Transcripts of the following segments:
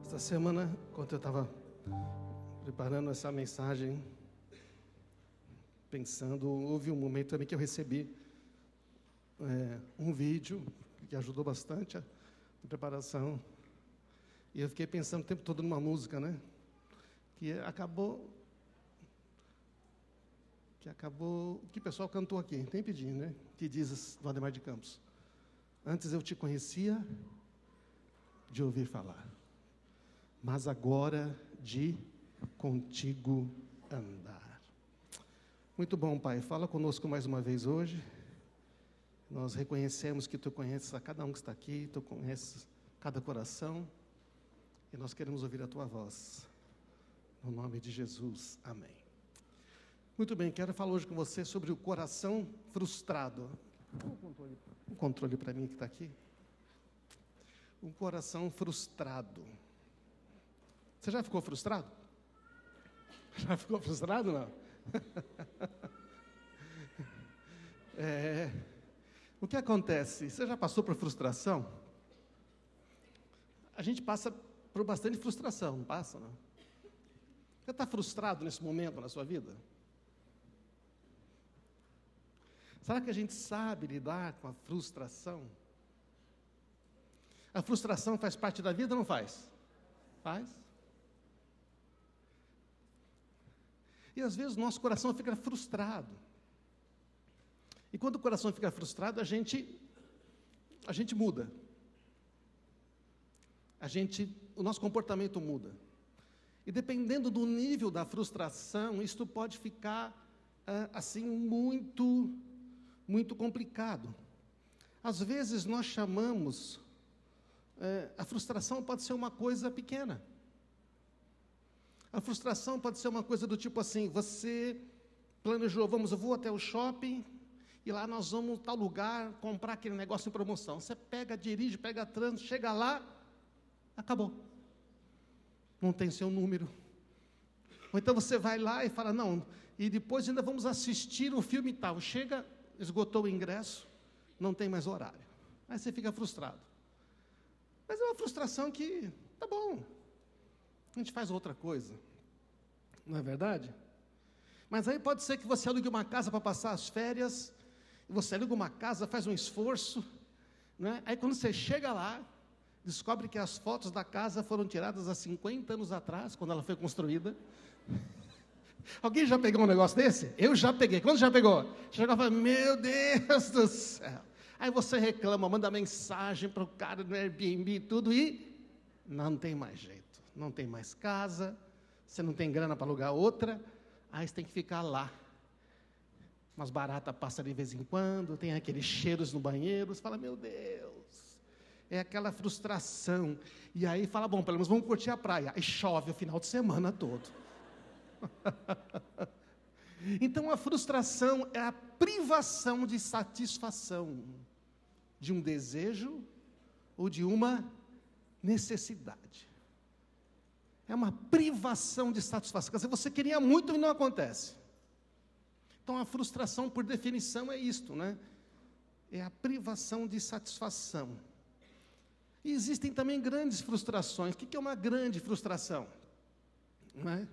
Esta semana, enquanto eu estava preparando essa mensagem, pensando, houve um momento também que eu recebi um vídeo que ajudou bastante na preparação. E eu fiquei pensando o tempo todo numa música, né? Que acabou, que o pessoal cantou aqui, tem pedido, né? Que diz do Ademar de Campos: antes eu te conhecia de ouvir falar, mas agora de contigo andar. Muito bom, Pai, fala conosco mais uma vez hoje. Nós reconhecemos que Tu conheces a cada um que está aqui, Tu conheces cada coração, e nós queremos ouvir a Tua voz. No nome de Jesus, amém. Muito bem, quero falar hoje com você sobre o coração frustrado. O controle para mim que está aqui. Um coração frustrado. Você já ficou frustrado? Já ficou frustrado, não? O que acontece? Você já passou por frustração? A gente passa por bastante frustração, não passa, não? Você está frustrado nesse momento na sua vida? Será que a gente sabe lidar com a frustração? A frustração faz parte da vida ou não faz? Faz. E às vezes o nosso coração fica frustrado. E quando o coração fica frustrado, a gente muda. O nosso comportamento muda. E dependendo do nível da frustração, isto pode ficar assim muito complicado. Às vezes nós chamamos, a frustração pode ser uma coisa pequena. A frustração pode ser uma coisa do tipo assim: você planejou, eu vou até o shopping, e lá nós vamos a tal lugar comprar aquele negócio em promoção. Você dirige, pega trânsito, chega lá, acabou. Não tem seu número. Ou então você vai lá e fala, não, e depois ainda vamos assistir um filme tal. Chega, esgotou o ingresso, não tem mais horário. Aí você fica frustrado. Mas é uma frustração que, tá bom, a gente faz outra coisa. Não é verdade? Mas aí pode ser que você alugue uma casa para passar as férias, e você aluga uma casa, faz um esforço, né? Aí quando você chega lá, descobre que as fotos da casa foram tiradas há 50 anos atrás, quando ela foi construída. Alguém já pegou um negócio desse? Eu já peguei. Quando já pegou? Chegou e falou, meu Deus do céu. Aí você reclama, manda mensagem para o cara do Airbnb e tudo, e não tem mais jeito. Não tem mais casa, você não tem grana para alugar outra, aí você tem que ficar lá. Umas baratas passam de vez em quando, tem aqueles cheiros no banheiro, você fala, meu Deus, é aquela frustração. E aí fala, bom, pelo menos vamos curtir a praia. Aí chove o final de semana todo. Então a frustração é a privação de satisfação de um desejo ou de uma necessidade. É uma privação de satisfação. Quer dizer, você queria muito e não acontece. Então a frustração, por definição, é isto, né? É a privação de satisfação. E existem também grandes frustrações. O que é uma grande frustração? Não é?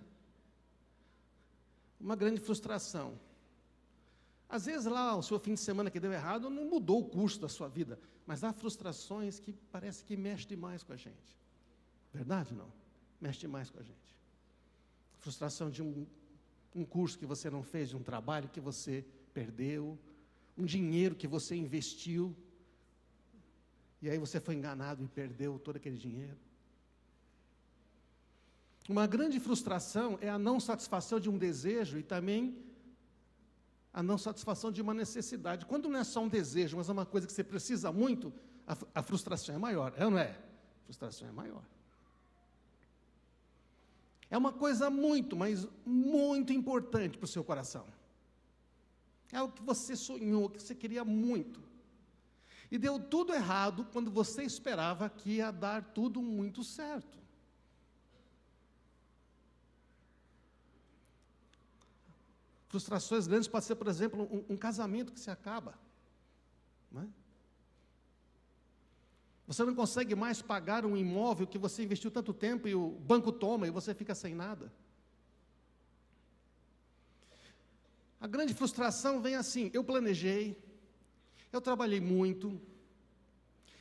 Uma grande frustração. Às vezes lá o seu fim de semana que deu errado não mudou o curso da sua vida, mas há frustrações que parece que mexem demais com a gente. Verdade ou não? Mexe demais com a gente. Frustração de um curso que você não fez, de um trabalho que você perdeu, um dinheiro que você investiu, e aí você foi enganado e perdeu todo aquele dinheiro. Uma grande frustração é a não satisfação de um desejo e também a não satisfação de uma necessidade. Quando não é só um desejo, mas é uma coisa que você precisa muito, a frustração é maior, é ou não é? A frustração é maior. É uma coisa mas muito importante para o seu coração. É o que você sonhou, que você queria muito. E deu tudo errado quando você esperava que ia dar tudo muito certo. Frustrações grandes podem ser, por exemplo, um casamento que se acaba. Não é? Você não consegue mais pagar um imóvel que você investiu tanto tempo e o banco toma e você fica sem nada. A grande frustração vem assim: eu planejei, eu trabalhei muito,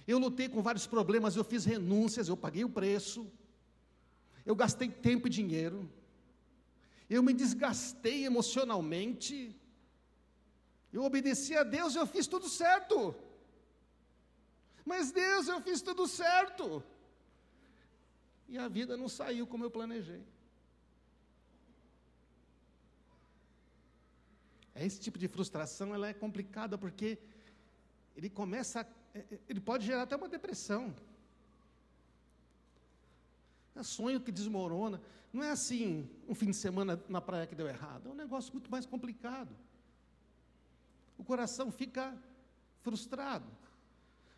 eu lutei com vários problemas, eu fiz renúncias, eu paguei o preço, eu gastei tempo e dinheiro, eu me desgastei emocionalmente, eu obedeci a Deus, eu fiz tudo certo. Mas Deus, eu fiz tudo certo. E a vida não saiu como eu planejei. Esse tipo de frustração, ela é complicada, porque ele pode gerar até uma depressão. É sonho que desmorona. Não é assim, um fim de semana na praia que deu errado. É um negócio muito mais complicado. O coração fica frustrado.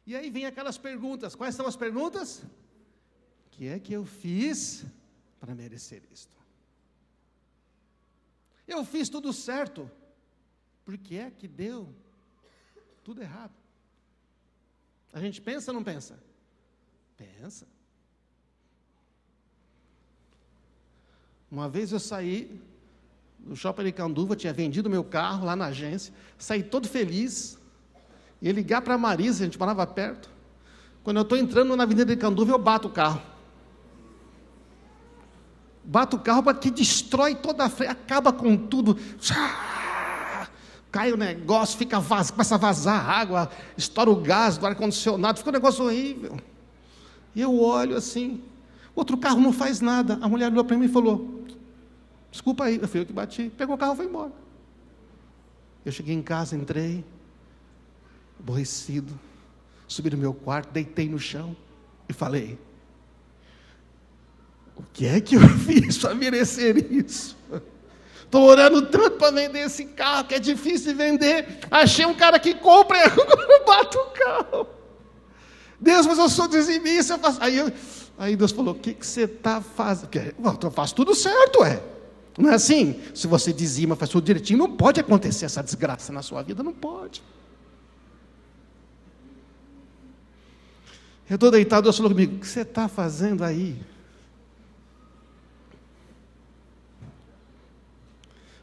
E aí vem aquelas perguntas. Quais são as perguntas? O que é que eu fiz para merecer isto? Eu fiz tudo certo. Por que é que deu tudo errado? A gente pensa ou não pensa? Pensa. Uma vez eu saí do shopping de Canduva, tinha vendido meu carro lá na agência, saí todo feliz, ia ligar para a Marisa, a gente morava perto. Quando eu estou entrando na Avenida de Canduva, eu bato o carro. Bato o carro porque destrói toda a frente, acaba com tudo. Cai o negócio, começa a vazar água, estoura o gás do ar-condicionado, fica um negócio horrível. E eu olho assim, outro carro não faz nada. A mulher olhou para mim e falou: desculpa aí, eu fui eu que bati. Pegou o carro e foi embora. Eu cheguei em casa, entrei, aborrecido, subi no meu quarto, deitei no chão e falei: o que é que eu fiz para merecer isso? Estou orando tanto para vender esse carro, que é difícil de vender. Achei um cara que compra e agora eu bato o carro. Deus, mas eu sou dizimista. Eu faço... Aí Deus falou: o que você está fazendo? Eu faço tudo certo, Não é assim? Se você dizima, faz tudo direitinho, não pode acontecer essa desgraça na sua vida, não pode. Eu estou deitado, Deus falou comigo: o que você está fazendo aí?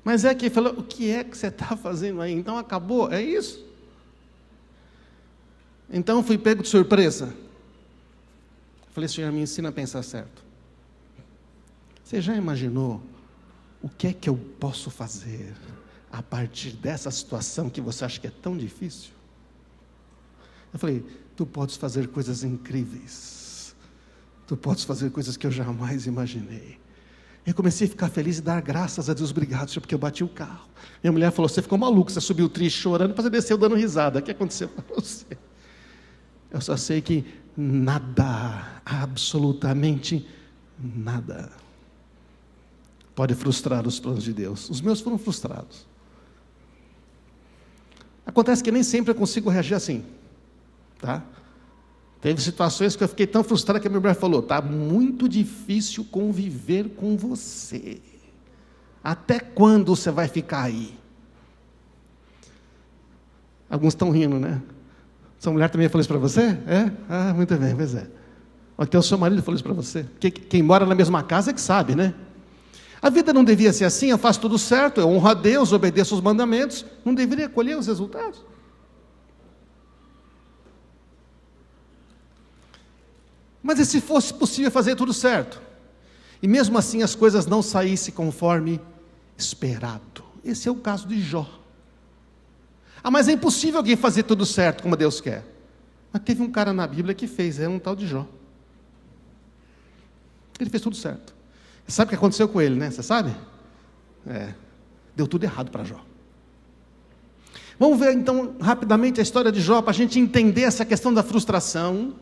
Mas é que ele falou: o que é que você está fazendo aí? Então acabou, é isso? Então fui pego de surpresa. Falei: Senhor, me ensina a pensar certo. Você já imaginou o que é que eu posso fazer a partir dessa situação que você acha que é tão difícil? Eu falei: tu podes fazer coisas incríveis. Tu podes fazer coisas que eu jamais imaginei. Eu comecei a ficar feliz e dar graças a Deus. Obrigado, Senhor, porque eu bati o carro. Minha mulher falou: você ficou maluco, você subiu triste, chorando, depois você desceu dando risada. O que aconteceu para você? Eu só sei que nada, absolutamente nada, pode frustrar os planos de Deus. Os meus foram frustrados. Acontece que nem sempre eu consigo reagir assim, tá? Teve situações que eu fiquei tão frustrado que a minha mulher falou: está muito difícil conviver com você. Até quando você vai ficar aí? Alguns estão rindo, né? Sua mulher também falou isso para você? É? Ah, muito bem, pois é. Até o seu marido falou isso para você. Quem mora na mesma casa é que sabe, né? A vida não devia ser assim: eu faço tudo certo, eu honro a Deus, obedeço os mandamentos. Não deveria colher os resultados? Mas e se fosse possível fazer tudo certo? E mesmo assim as coisas não saíssem conforme esperado? Esse é o caso de Jó. Ah, mas é impossível alguém fazer tudo certo como Deus quer. Mas teve um cara na Bíblia que fez, é um tal de Jó. Ele fez tudo certo. Sabe o que aconteceu com ele, né? Você sabe? Deu tudo errado para Jó. Vamos ver então rapidamente a história de Jó, para a gente entender essa questão da frustração.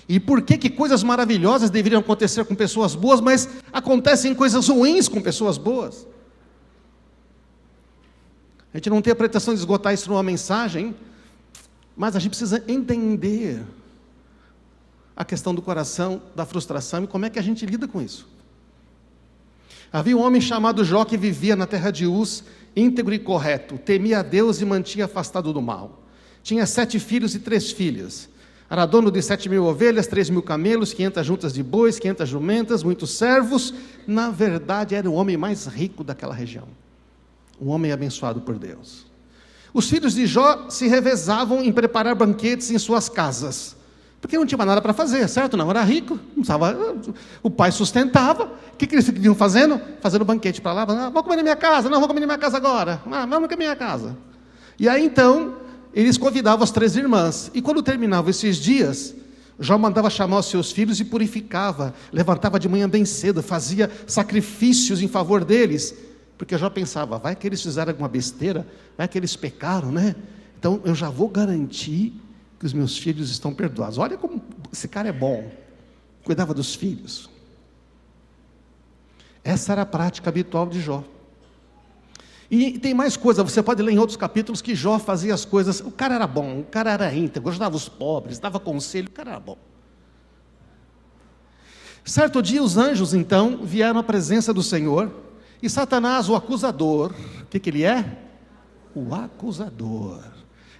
E por que coisas maravilhosas deveriam acontecer com pessoas boas, mas acontecem coisas ruins com pessoas boas? A gente não tem a pretensão de esgotar isso numa mensagem, mas a gente precisa entender a questão do coração, da frustração, e como é que a gente lida com isso. Havia um homem chamado Jó que vivia na terra de Uz, íntegro e correto, temia a Deus e mantinha afastado do mal. Tinha 7 filhos e 3 filhas. Era dono de 7.000 ovelhas, 3.000 camelos, 500 juntas de bois, 500 jumentas, muitos servos. Na verdade, era o homem mais rico daquela região. Um homem abençoado por Deus. Os filhos de Jó se revezavam em preparar banquetes em suas casas, porque não tinha mais nada para fazer, certo? Não, era rico, não precisava, o pai sustentava. O que eles vinham fazendo? Fazendo banquete para lá, vou comer na minha casa, não, vou comer na minha casa agora, vamos na minha casa. E aí então, eles convidavam as 3 irmãs, e quando terminavam esses dias, Jó mandava chamar os seus filhos e purificava, levantava de manhã bem cedo, fazia sacrifícios em favor deles, porque Jó pensava, vai que eles fizeram alguma besteira, vai que eles pecaram, né? Então eu já vou garantir que os meus filhos estão perdoados. Olha como esse cara é bom, cuidava dos filhos. Essa era a prática habitual de Jó. E tem mais coisa, você pode ler em outros capítulos que Jó fazia as coisas, o cara era bom, o cara era íntegro, ajudava os pobres, dava conselho, o cara era bom. Certo dia os anjos então vieram à presença do Senhor, e Satanás, o acusador, o que ele é? O acusador.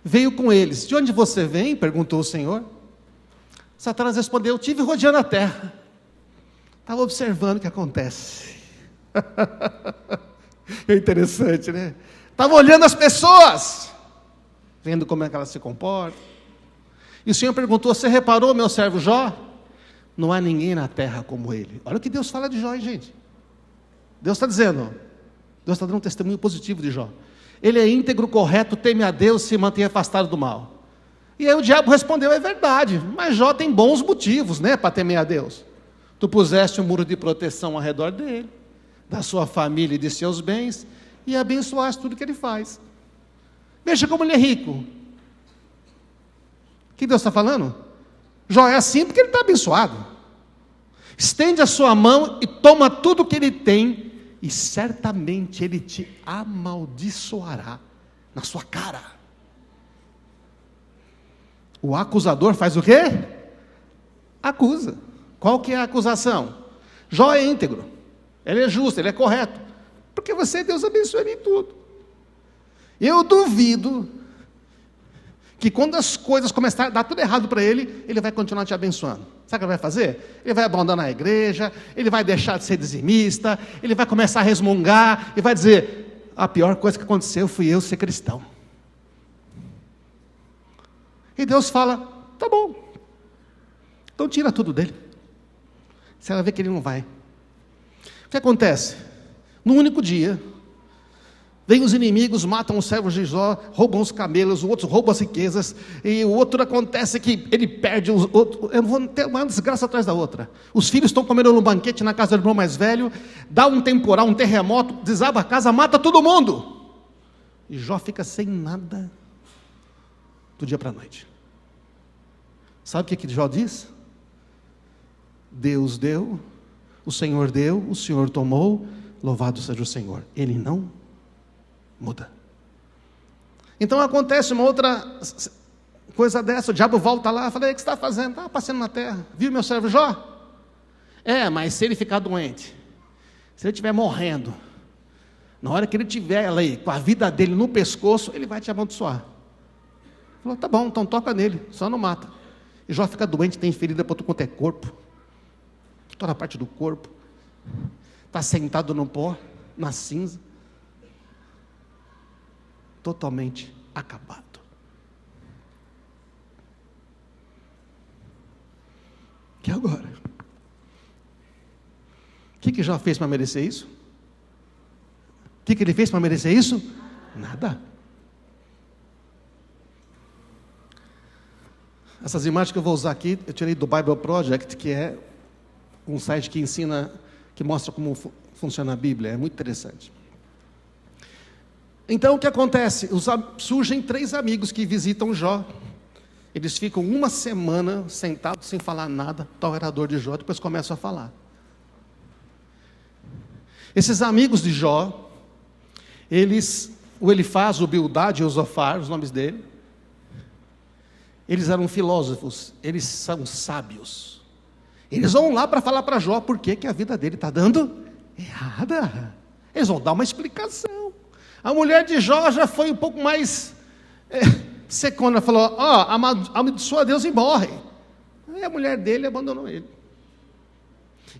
Veio com eles. De onde você vem? Perguntou o Senhor. Satanás respondeu, tive rodeando a terra. Estava observando o que acontece. É interessante, né? Estava olhando as pessoas, vendo como é que elas se comportam. E o Senhor perguntou, você reparou, meu servo Jó? Não há ninguém na terra como ele. Olha o que Deus fala de Jó, hein, gente? Deus está dizendo, Deus está dando um testemunho positivo de Jó. Ele é íntegro, correto, teme a Deus, se mantém afastado do mal. E aí o diabo respondeu, é verdade, mas Jó tem bons motivos, né, para temer a Deus. Tu puseste um muro de proteção ao redor dele, da sua família e de seus bens, e abençoaste tudo que ele faz. Veja como ele é rico. O que Deus está falando? Jó é assim porque ele está abençoado. Estende a sua mão e toma tudo que ele tem, e certamente ele te amaldiçoará na sua cara. O acusador faz o quê? Acusa. Qual que é a acusação? Jó é íntegro, ele é justo, ele é correto, porque você, Deus abençoa ele em tudo. Eu duvido que quando as coisas começarem a dar tudo errado para ele, ele vai continuar te abençoando. Sabe o que ele vai fazer? Ele vai abandonar a igreja, ele vai deixar de ser dizimista, ele vai começar a resmungar, e vai dizer, a pior coisa que aconteceu fui eu ser cristão. E Deus fala, tá bom, então tira tudo dele. Você vai ver que ele não vai. O que acontece? No único dia, vem os inimigos, matam os servos de Jó, roubam os camelos, o outro rouba as riquezas, e o outro acontece que ele perde os outros. Eu vou ter uma desgraça atrás da outra. Os filhos estão comendo no banquete na casa do irmão mais velho, dá um temporal, um terremoto, desaba a casa, mata todo mundo. E Jó fica sem nada do dia para a noite. Sabe o que Jó diz? Deus deu, o Senhor tomou, louvado seja o Senhor. Ele não muda. Então acontece uma outra coisa dessa, o diabo volta lá, fala, o que você está fazendo? Estava passeando na terra, viu meu servo Jó? Mas se ele ficar doente, se ele estiver morrendo, na hora que ele estiver ali, com a vida dele no pescoço, ele vai te amaldiçoar. Falou, tá bom, então toca nele, só não mata. E Jó fica doente, tem ferida para tudo quanto é corpo, toda a parte do corpo, está sentado no pó, na cinza, totalmente acabado. E agora? O que Jó fez para merecer isso? O que ele fez para merecer isso? Nada. Essas imagens que eu vou usar aqui, eu tirei do Bible Project, que é um site que ensina, que mostra como funciona a Bíblia, é muito interessante. Então o que acontece? Surgem 3 amigos que visitam Jó. Eles ficam uma semana sentados sem falar nada, tal orador de Jó, depois começam a falar. Esses amigos de Jó, o Elifaz, o Bildade e o Zofar, os nomes dele, eles eram filósofos, eles são sábios. Eles vão lá para falar para Jó por que a vida dele está dando errada. Eles vão dar uma explicação. A mulher de Jó já foi um pouco mais secona, falou, amaldiçoa Deus e morre. Aí a mulher dele abandonou ele.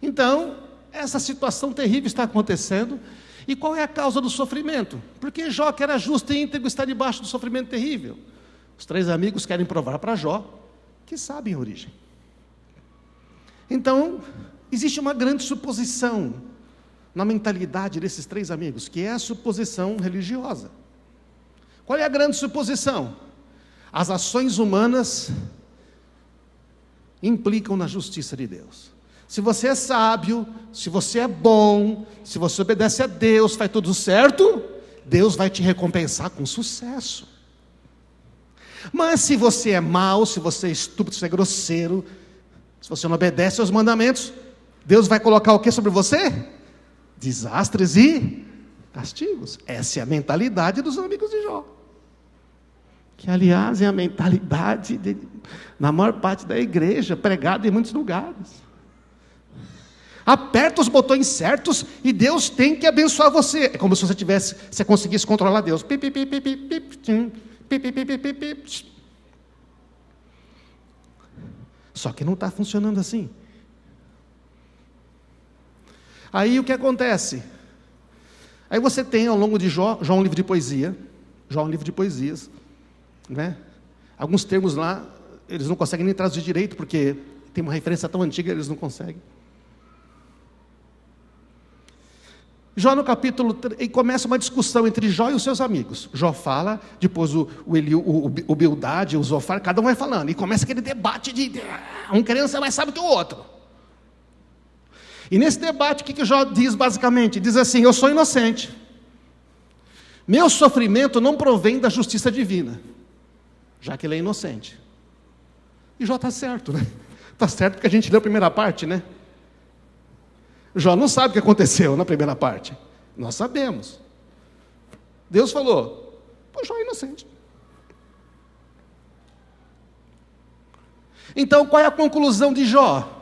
Então, essa situação terrível está acontecendo. E qual é a causa do sofrimento? Porque Jó, que era justo e íntegro, está debaixo do sofrimento terrível. Os 3 amigos querem provar para Jó que sabem a origem. Então, existe uma grande suposição na mentalidade desses 3 amigos, que é a suposição religiosa. Qual é a grande suposição? As ações humanas implicam na justiça de Deus. Se você é sábio, se você é bom, se você obedece a Deus, faz tudo certo, Deus vai te recompensar com sucesso. Mas se você é mau, se você é estúpido, se você é grosseiro, se você não obedece aos mandamentos, Deus vai colocar o que sobre você? Desastres e castigos. Essa é a mentalidade dos amigos de Jó. Que, aliás, é a mentalidade na maior parte da igreja, pregada em muitos lugares. Aperta os botões certos e Deus tem que abençoar você. É como se você conseguisse controlar Deus. Só que não está funcionando assim. Aí o que acontece? Aí você tem ao longo de Jó um livro de poesia, Jó é um livro de poesias, né? Alguns termos lá, eles não conseguem nem traduzir direito, porque tem uma referência tão antiga, eles não conseguem. Jó no capítulo 3, começa uma discussão entre Jó e os seus amigos. Jó fala, depois o Bildade, o Zofar, cada um vai falando. E começa aquele debate de um querendo ser mais sábio que o outro. E nesse debate, o que Jó diz basicamente? Diz assim, eu sou inocente. Meu sofrimento não provém da justiça divina, já que ele é inocente. E Jó está certo, né? Está certo porque a gente leu a primeira parte, né? Jó não sabe o que aconteceu na primeira parte. Nós sabemos. Deus falou, Jó é inocente. Então, qual é a conclusão de Jó?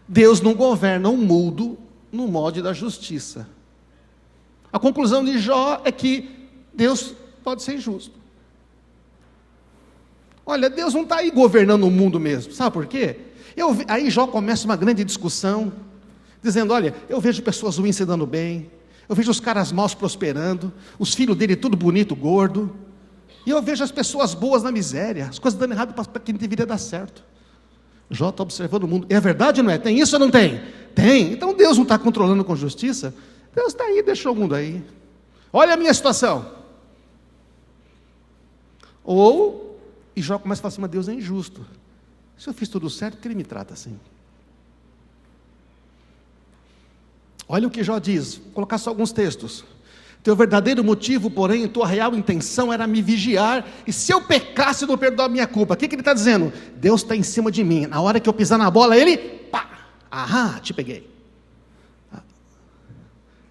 Deus não governa um mundo no molde da justiça. A conclusão de Jó é que Deus pode ser injusto. Olha, Deus não está aí governando o mundo mesmo. Sabe por quê? Aí Jó começa uma grande discussão, dizendo, olha, eu vejo pessoas ruins se dando bem, eu vejo os caras maus prosperando, os filhos dele tudo bonito, gordo, e eu vejo as pessoas boas na miséria, as coisas dando errado para quem deveria dar certo. Jó está observando o mundo. É verdade ou não é? Tem isso ou não tem? Tem. Então Deus não está controlando com justiça? Deus está aí, deixou o mundo aí. Olha a minha situação. E Jó começa a falar assim, mas Deus é injusto. Se eu fiz tudo certo, por que ele me trata assim? Olha o que Jó diz, vou colocar só alguns textos. Teu verdadeiro motivo, porém, tua real intenção era me vigiar, e se eu pecasse, não perdoar a minha culpa. O que ele está dizendo? Deus está em cima de mim, na hora que eu pisar na bola, ele, pá, te peguei.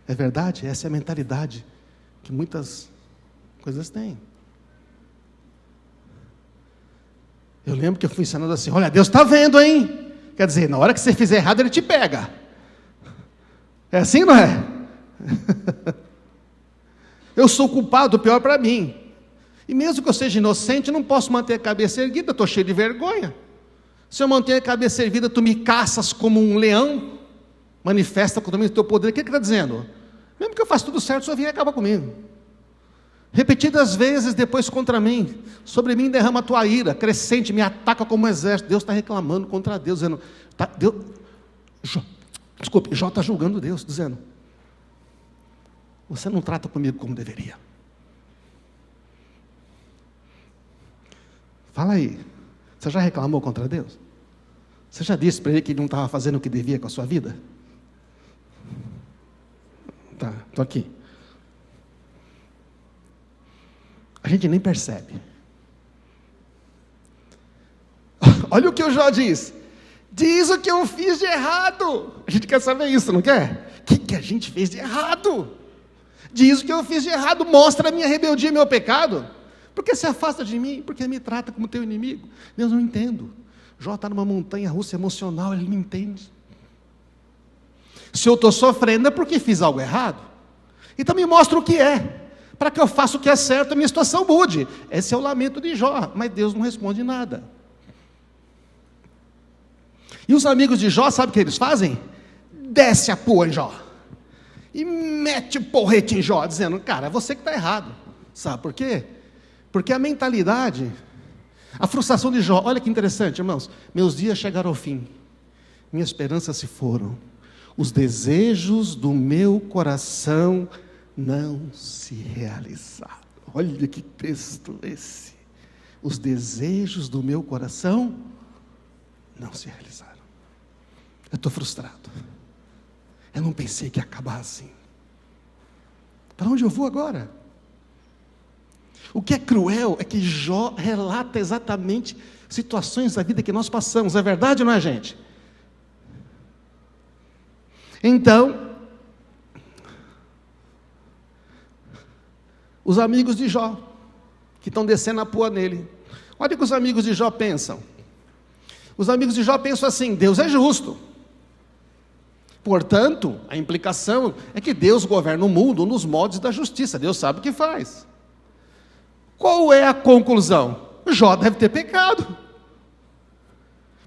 É verdade, essa é a mentalidade que muitas coisas têm. Eu lembro que eu fui ensinando assim, olha, Deus está vendo, hein? Quer dizer, na hora que você fizer errado, ele te pega. É assim, não é? Eu sou culpado, pior para mim. E mesmo que eu seja inocente, não posso manter a cabeça erguida, estou cheio de vergonha. Se eu mantenho a cabeça erguida, tu me caças como um leão, manifesta contra mim o teu poder. O que ele está dizendo? Mesmo que eu faça tudo certo, o senhor vem e acaba comigo. Repetidas vezes depois contra mim, sobre mim derrama a tua ira, crescente, me ataca como um exército. Deus está reclamando contra Deus, dizendo, Jó está julgando Deus, dizendo, você não trata comigo como deveria. Fala aí, você já reclamou contra Deus? Você já disse para ele que ele não estava fazendo o que devia com a sua vida? Tá, estou aqui. A gente nem percebe. Olha o que o Jó diz. Diz o que eu fiz de errado. A gente quer saber isso, não quer? O que a gente fez de errado? Diz o que eu fiz de errado. Mostra a minha rebeldia e meu pecado. Por que se afasta de mim? Porque me trata como teu inimigo. Deus, não entendo. Jó está numa montanha russa emocional, ele não entende. Se eu estou sofrendo é porque fiz algo errado. Então me mostra o que é. para que eu faça o que é certo e a minha situação mude. Esse é o lamento de Jó, mas Deus não responde nada. E os amigos de Jó, sabe o que eles fazem? Desce a pua em Jó. E mete o porrete em Jó, dizendo, cara, é você que está errado. Sabe por quê? Porque a mentalidade, a frustração de Jó, olha que interessante, irmãos. Meus dias chegaram ao fim. Minhas esperanças se foram. Os desejos do meu coração não se realizaram. Olha que texto esse. Os desejos do meu coração não se realizaram. Eu estou frustrado. Eu não pensei que ia acabar assim. Para onde eu vou agora? O que é cruel é que Jó relata exatamente situações da vida que nós passamos. É verdade ou não é, gente? Então, os amigos de Jó, que estão descendo a pua nele, olha o que os amigos de Jó pensam. Os amigos de Jó pensam assim, Deus é justo. Portanto, a implicação é que Deus governa o mundo nos moldes da justiça. Deus sabe o que faz. Qual é a conclusão? Jó deve ter pecado.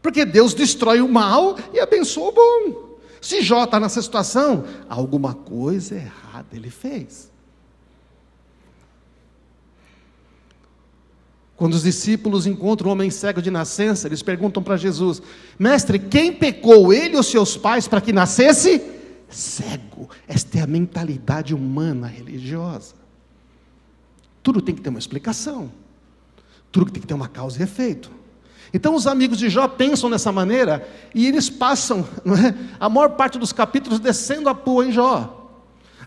Porque Deus destrói o mal e abençoa o bom. Se Jó está nessa situação, alguma coisa errada ele fez. Quando os discípulos encontram um homem cego de nascença, eles perguntam para Jesus, mestre, quem pecou, ele ou seus pais, para que nascesse cego? Esta é a mentalidade humana religiosa. Tudo tem que ter uma explicação. Tudo tem que ter uma causa e efeito. Então os amigos de Jó pensam dessa maneira, e eles passam, não é, a maior parte dos capítulos descendo a pua em Jó.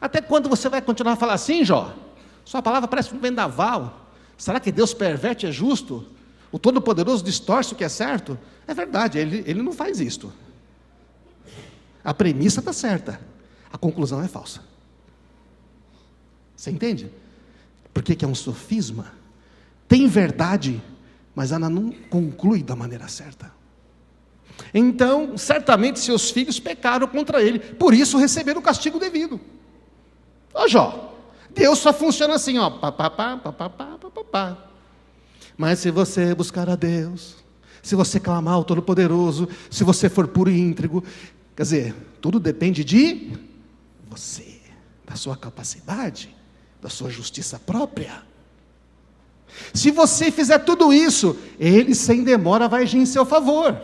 Até quando você vai continuar a falar assim, Jó? Sua palavra parece um vendaval. Será que Deus perverte, é justo? O Todo-Poderoso distorce o que é certo? É verdade, ele não faz isto. A premissa está certa, a conclusão é falsa. Você entende? Por que é um sofisma? Tem verdade, mas ela não conclui da maneira certa. Então, certamente seus filhos pecaram contra ele, por isso receberam o castigo devido. Ó Jó, Deus só funciona assim, ó, pá. Mas se você buscar a Deus, se você clamar ao Todo-Poderoso, se você for puro e íntegro, quer dizer, tudo depende de você, da sua capacidade, da sua justiça própria. Se você fizer tudo isso, Ele sem demora vai agir em seu favor,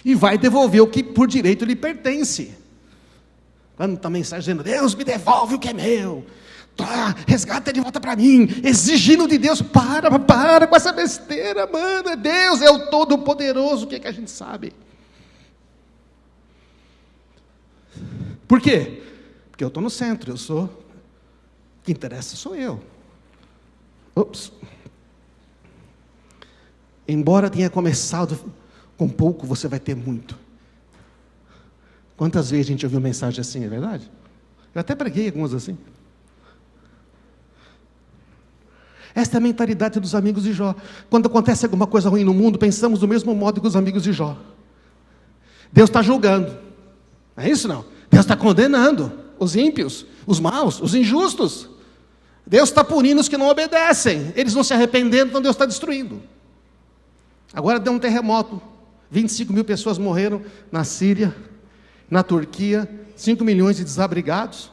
e vai devolver o que por direito lhe pertence. Quando está a mensagem dizendo, Deus me devolve o que é meu, resgata de volta para mim, exigindo de Deus, para com essa besteira, mano, Deus é o Todo-Poderoso, o que é que a gente sabe? Por quê? Porque eu estou no centro, o que interessa sou eu. Embora tenha começado com pouco, você vai ter muito. Quantas vezes a gente ouviu mensagem assim, é verdade? Eu até preguei algumas assim. Esta é a mentalidade dos amigos de Jó. Quando acontece alguma coisa ruim no mundo, pensamos do mesmo modo que os amigos de Jó. Deus está julgando. Não é isso não? Deus está condenando os ímpios, os maus, os injustos. Deus está punindo os que não obedecem. Eles não se arrependeram, então Deus está destruindo. Agora deu um terremoto. 25 mil pessoas morreram na Síria, na Turquia, 5 milhões de desabrigados.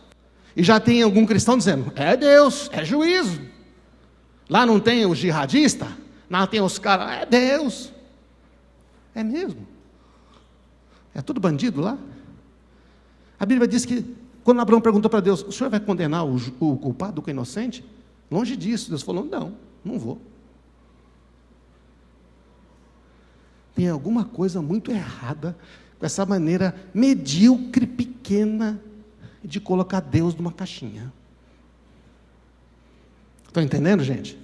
E já tem algum cristão dizendo, é Deus, é juízo. Lá não tem o jihadista? Lá tem os caras, é Deus. É mesmo. É tudo bandido lá. A Bíblia diz que, quando Abraão perguntou para Deus, o senhor vai condenar o culpado com o inocente? Longe disso, Deus falou, não vou. Tem alguma coisa muito errada com essa maneira medíocre, pequena, de colocar Deus numa caixinha. Estão entendendo, gente?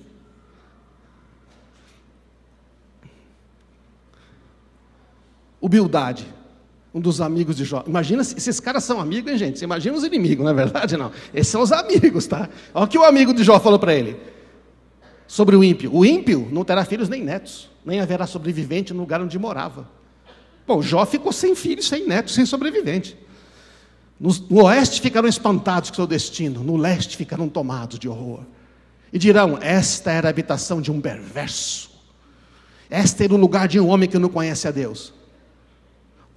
O Bildade, um dos amigos de Jó. Imagina, se esses caras são amigos, hein, gente? Você imagina os inimigos, não é verdade? Não. Esses são os amigos, tá? Olha o que o amigo de Jó falou para ele. Sobre o ímpio. O ímpio não terá filhos nem netos, nem haverá sobrevivente no lugar onde morava. Bom, Jó ficou sem filhos, sem netos, sem sobrevivente. No oeste ficarão espantados com seu destino, no leste ficarão tomados de horror. E dirão: esta era a habitação de um perverso. Este era o lugar de um homem que não conhece a Deus.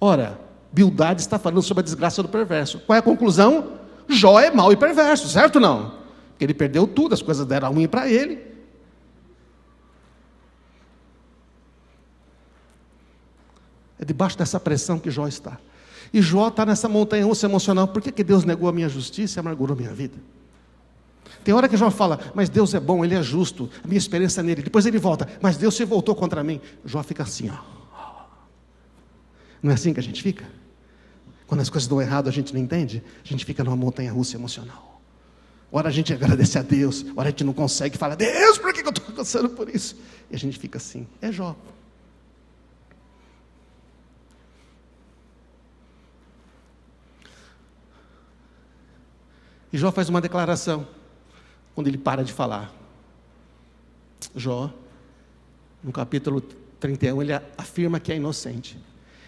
Ora, Bildade está falando sobre a desgraça do perverso. Qual é a conclusão? Jó é mau e perverso, certo ou não? Porque ele perdeu tudo, as coisas deram ruim para ele. É debaixo dessa pressão que Jó está. E Jó está nessa montanha-russa emocional. Por que Deus negou a minha justiça e amargurou a minha vida? Tem hora que Jó fala: mas Deus é bom, Ele é justo, a minha esperança é nele. Depois ele volta: mas Deus se voltou contra mim. Jó fica assim, ó. Não é assim que a gente fica? Quando as coisas dão errado, a gente não entende. A gente fica numa montanha-russa emocional. Ora a gente agradece a Deus, ora a gente não consegue, fala: Deus, por que eu estou passando por isso? E a gente fica assim. É Jó. E Jó faz uma declaração, quando ele para de falar. Jó, no capítulo 31, ele afirma que é inocente.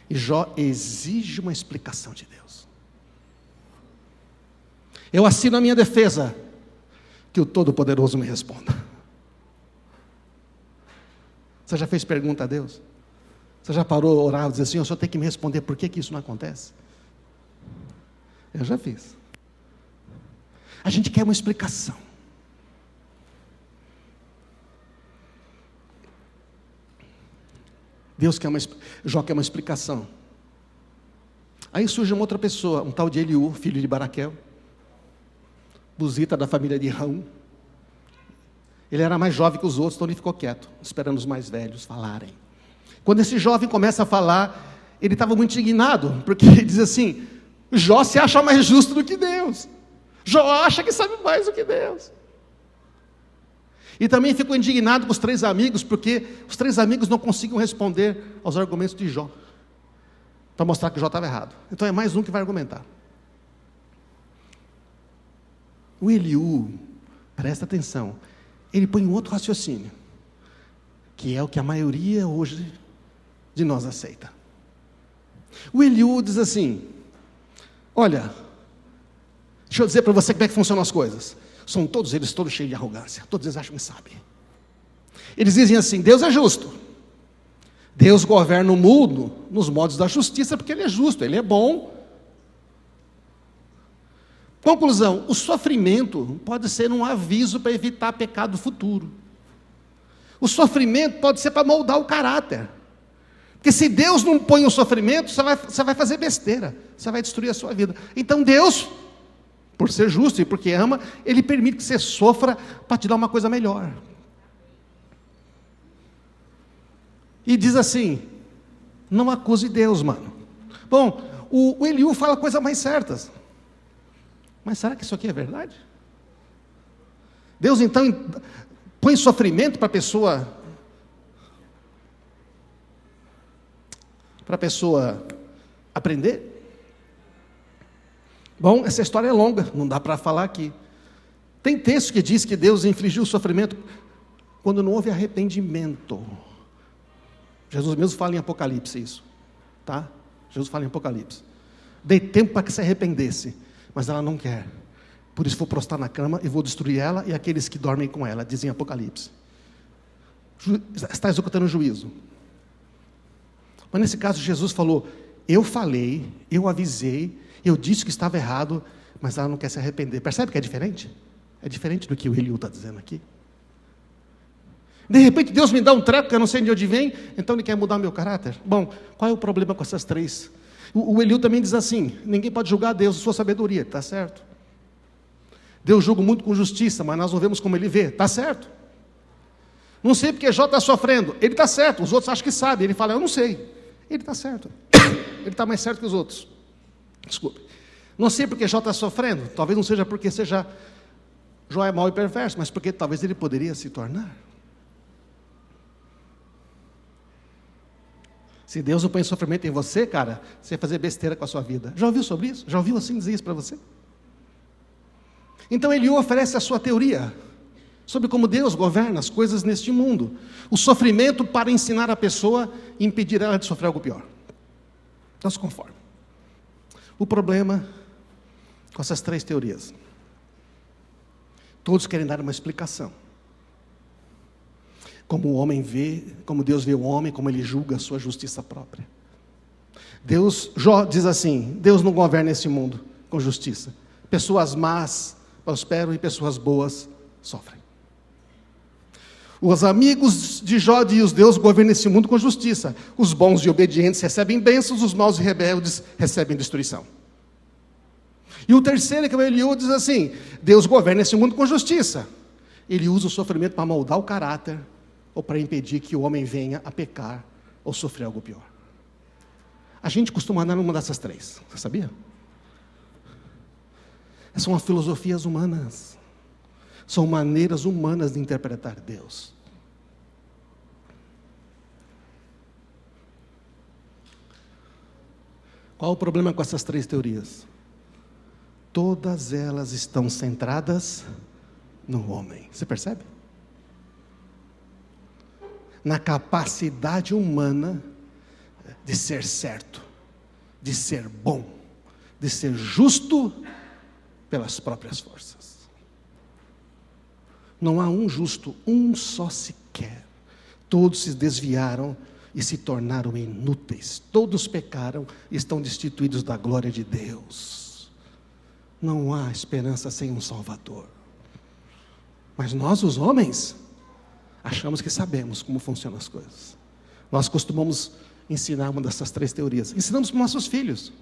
E Jó exige uma explicação de Deus. Eu assino a minha defesa, que o Todo-Poderoso me responda. Você já fez pergunta a Deus? Você já parou a orar e dizer: Senhor, o Senhor tem que me responder por que isso não acontece? Eu já fiz. A gente quer uma explicação. Jó quer uma explicação. Aí surge uma outra pessoa, um tal de Eliú, filho de Baraquel, buzita da família de Rão. Ele era mais jovem que os outros, então ele ficou quieto, esperando os mais velhos falarem. Quando esse jovem começa a falar, ele estava muito indignado, porque ele diz assim: Jó se acha mais justo do que Deus. Jó acha que sabe mais do que Deus. E também ficou indignado com os 3 amigos, porque os 3 amigos não conseguiam responder aos argumentos de Jó, para mostrar que Jó estava errado. Então é mais um que vai argumentar. O Eliú, presta atenção, ele põe um outro raciocínio, que é o que a maioria hoje de nós aceita. O Eliú diz assim: olha, deixa eu dizer para você como é que funcionam as coisas. São todos eles cheios de arrogância. Todos eles acham que sabem. Eles dizem assim: Deus é justo. Deus governa o mundo nos modos da justiça, porque Ele é justo, Ele é bom. Conclusão: o sofrimento pode ser um aviso para evitar pecado futuro. O sofrimento pode ser para moldar o caráter. Porque se Deus não põe o sofrimento, você vai fazer besteira. Você vai destruir a sua vida. Então Deus, por ser justo e porque ama, Ele permite que você sofra para te dar uma coisa melhor. E diz assim: não acuse Deus, mano. Bom, o Eliú fala coisas mais certas. Mas será que isso aqui é verdade? Deus então põe sofrimento para a pessoa aprender? Bom, essa história é longa, não dá para falar aqui. Tem texto que diz que Deus infligiu o sofrimento quando não houve arrependimento. Jesus mesmo fala em Apocalipse isso, tá? Jesus fala em Apocalipse: dei tempo para que se arrependesse, mas ela não quer. Por isso vou prostrar na cama e vou destruir ela e aqueles que dormem com ela, dizem Apocalipse. Está executando o juízo. Mas nesse caso Jesus falou: eu falei, eu avisei, eu disse que estava errado, mas ela não quer se arrepender. Percebe que é diferente? É diferente do que o Eliú está dizendo aqui. De repente Deus me dá um treco que eu não sei de onde vem, então Ele quer mudar meu caráter. Bom, qual é o problema com essas 3? O Eliú também diz assim: ninguém pode julgar Deus com sua sabedoria, está certo. Deus julga muito com justiça, mas nós não vemos como Ele vê, está certo. Não sei porque Jó está sofrendo, ele está certo, os outros acham que sabem, ele fala: eu não sei, ele está certo, ele está mais certo que os outros. Desculpe. Não sei porque Jó está sofrendo, talvez não seja porque Jó é mau e perverso, mas porque talvez ele poderia se tornar. Se Deus não põe sofrimento em você, cara, você vai fazer besteira com a sua vida. Já ouviu sobre isso? Já ouviu assim dizer isso para você? Então Eliú oferece a sua teoria sobre como Deus governa as coisas neste mundo. O sofrimento para ensinar a pessoa e impedir ela de sofrer algo pior. Não se conforme. O problema com essas 3 teorias. Todos querem dar uma explicação. Como o homem vê, como Deus vê o homem, como ele julga a sua justiça própria. Jó diz assim: Deus não governa esse mundo com justiça. Pessoas más prosperam e pessoas boas sofrem. Os amigos de Jó dizem: Deus governa esse mundo com justiça. Os bons e obedientes recebem bênçãos, os maus e rebeldes recebem destruição. E o terceiro, que é o Eliú, diz assim: Deus governa esse mundo com justiça. Ele usa o sofrimento para moldar o caráter, ou para impedir que o homem venha a pecar, ou sofrer algo pior. A gente costuma andar numa dessas 3, você sabia? São as filosofias humanas. São maneiras humanas de interpretar Deus. Qual o problema com essas 3 teorias? Todas elas estão centradas no homem. Você percebe? Na capacidade humana de ser certo, de ser bom, de ser justo pelas próprias forças. Não há um justo, um só sequer. Todos se desviaram e se tornaram inúteis. Todos pecaram e estão destituídos da glória de Deus. Não há esperança sem um Salvador. Mas nós, os homens, achamos que sabemos como funcionam as coisas. Nós costumamos ensinar uma dessas 3 teorias. Ensinamos para os nossos filhos.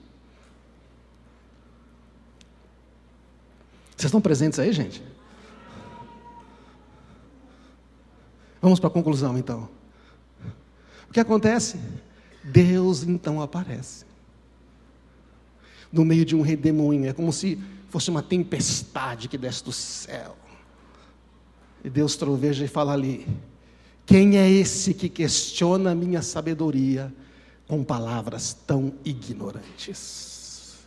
Vocês estão presentes aí, gente? Vamos para a conclusão, então. O que acontece? Deus, então, aparece. No meio de um redemoinho. É como se fosse uma tempestade que desce do céu. E Deus troveja e fala ali: quem é esse que questiona a minha sabedoria com palavras tão ignorantes?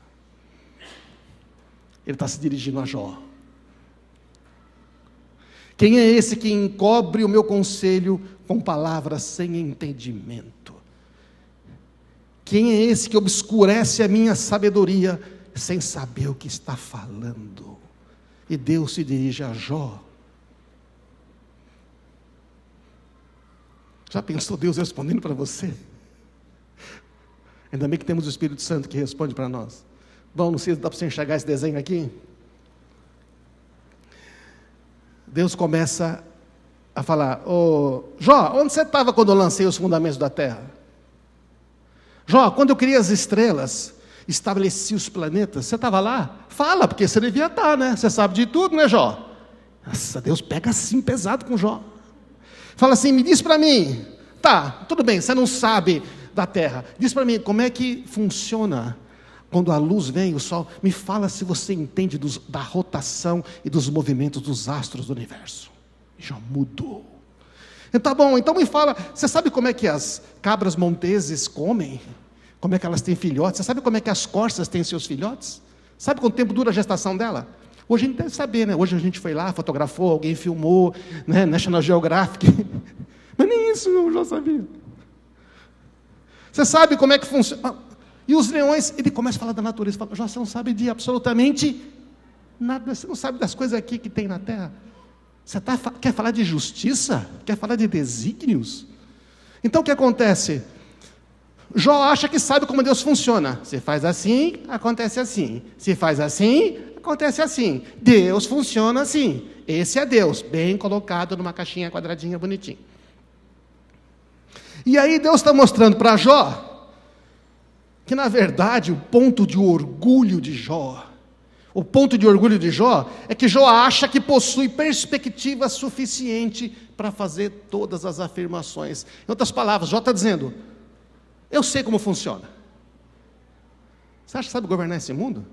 Ele está se dirigindo a Jó. Quem é esse que encobre o meu conselho com palavras sem entendimento? Quem é esse que obscurece a minha sabedoria sem saber o que está falando? E Deus se dirige a Jó. Já pensou Deus respondendo para você? Ainda bem que temos o Espírito Santo que responde para nós. Bom, não sei se dá para você enxergar esse desenho aqui. Deus começa a falar: ô Jó, onde você estava quando eu lancei os fundamentos da terra? Jó, quando eu criei as estrelas, estabeleci os planetas, você estava lá? Fala, porque você devia estar, né? Você sabe de tudo, né, Jó? Nossa, Deus pega assim pesado com Jó. Fala assim: me diz para mim, tá, tudo bem, você não sabe da terra, diz para mim, como é que funciona quando a luz vem, o sol? Me fala se você entende da rotação e dos movimentos dos astros do universo. Já mudou. Então, tá bom, então me fala, você sabe como é que as cabras monteses comem? Como é que elas têm filhotes? Você sabe como é que as corças têm seus filhotes? Sabe quanto tempo dura a gestação dela? Hoje a gente deve saber, né? Hoje a gente foi lá, fotografou, alguém filmou, né? National Geographic. Mas nem isso eu já sabia. Você sabe como é que funciona? E os leões, ele começa a falar da natureza. Fala: você não sabe de absolutamente nada. Você não sabe das coisas aqui que tem na terra. Você quer falar de justiça? Quer falar de desígnios? Então o que acontece? Jó acha que sabe como Deus funciona. Se faz assim, acontece assim. Se faz assim, acontece assim. Deus funciona assim. Esse é Deus, bem colocado numa caixinha quadradinha bonitinha. E aí Deus está mostrando para Jó que, na verdade, o ponto de orgulho de Jó é que Jó acha que possui perspectiva suficiente para fazer todas as afirmações. Em outras palavras, Jó está dizendo: eu sei como funciona. Você acha que sabe governar esse mundo?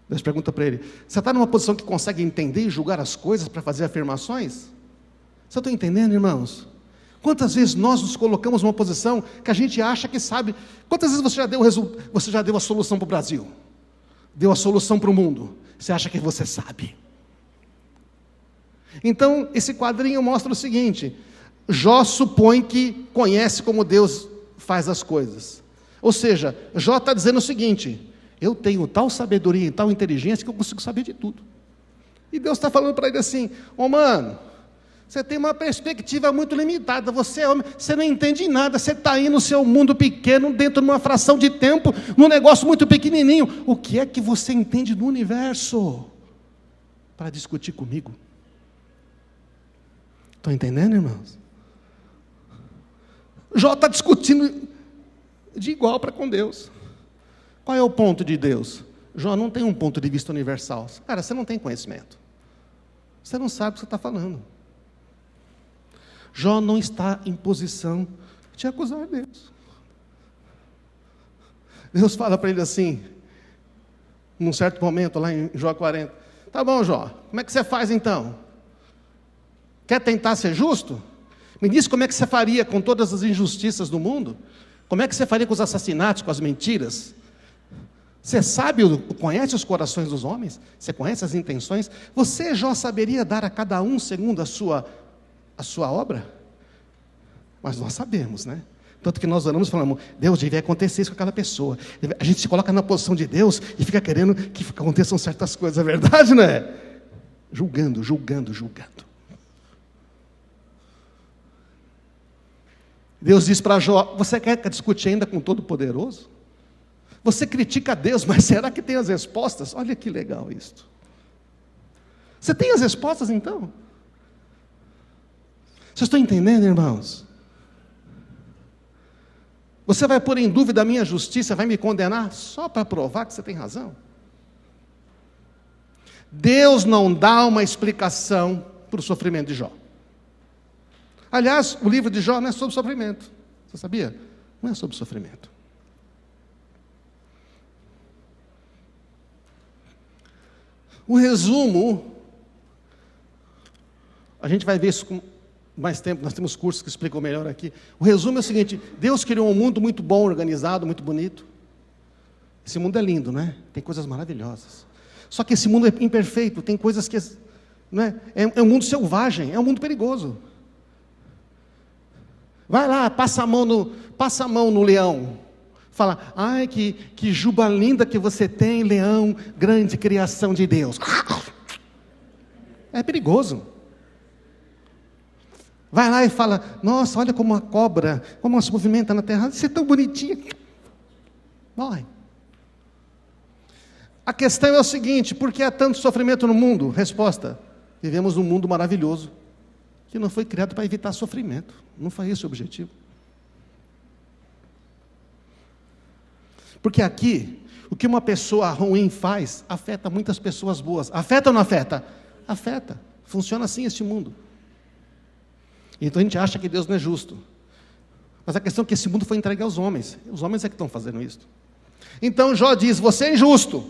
Deus pergunta para ele: você está numa posição que consegue entender e julgar as coisas para fazer afirmações? Você está entendendo, irmãos? Quantas vezes nós nos colocamos numa posição que a gente acha que sabe? Quantas vezes você já deu a solução para o Brasil? Deu a solução para o mundo? Você acha que você sabe? Então, esse quadrinho mostra o seguinte: Jó supõe que conhece como Deus faz as coisas. Ou seja, Jó está dizendo o seguinte: eu tenho tal sabedoria e tal inteligência que eu consigo saber de tudo. E Deus está falando para ele assim: ô mano, você tem uma perspectiva muito limitada, você é homem, você não entende nada, você está aí no seu mundo pequeno, dentro de uma fração de tempo, num negócio muito pequenininho. O que é que você entende do universo para discutir comigo? Estão entendendo, irmãos? Jó está discutindo de igual para com Deus. Qual é o ponto de Deus? Jó não tem um ponto de vista universal. Cara, você não tem conhecimento. Você não sabe o que você está falando. Jó não está em posição de acusar Deus. Deus fala para ele assim, num certo momento, lá em Jó 40, tá bom, Jó, como é que você faz então? Quer tentar ser justo? Me diz como é que você faria com todas as injustiças do mundo? Como é que você faria com os assassinatos, com as mentiras? Você sabe, conhece os corações dos homens? Você conhece as intenções? Você, Jó, saberia dar a cada um segundo a sua obra? Mas nós sabemos, né? Tanto que nós oramos e falamos: Deus, devia acontecer isso com aquela pessoa. A gente se coloca na posição de Deus e fica querendo que aconteçam certas coisas. É verdade, não é? Julgando. Deus diz para Jó: você quer discutir ainda com o Todo-Poderoso? Você critica Deus, mas será que tem as respostas? Olha que legal isso. Você tem as respostas então? Vocês estão entendendo, irmãos? Você vai pôr em dúvida a minha justiça, vai me condenar só para provar que você tem razão? Deus não dá uma explicação para o sofrimento de Jó. Aliás, o livro de Jó não é sobre sofrimento. Você sabia? Não é sobre sofrimento. O resumo, a gente vai ver isso com mais tempo, nós temos cursos que explicam melhor aqui. O resumo é o seguinte: Deus criou um mundo muito bom, organizado, muito bonito. Esse mundo é lindo, né? Tem coisas maravilhosas. Só que esse mundo é imperfeito, tem coisas que... Né? É um mundo selvagem, é um mundo perigoso. Vai lá, passa a mão no leão. Fala: ai, que juba linda que você tem, leão, grande criação de Deus. É perigoso. Vai lá e fala: nossa, olha como a cobra, como ela se movimenta na terra, você é tão bonitinha. Morre. A questão é o seguinte: por que há tanto sofrimento no mundo? Resposta: vivemos num mundo maravilhoso, que não foi criado para evitar sofrimento. Não foi esse o objetivo. Porque aqui, o que uma pessoa ruim faz, afeta muitas pessoas boas. Afeta ou não afeta? Afeta. Funciona assim este mundo. Então a gente acha que Deus não é justo. Mas a questão é que esse mundo foi entregue aos homens. Os homens é que estão fazendo isso. Então Jó diz: você é injusto.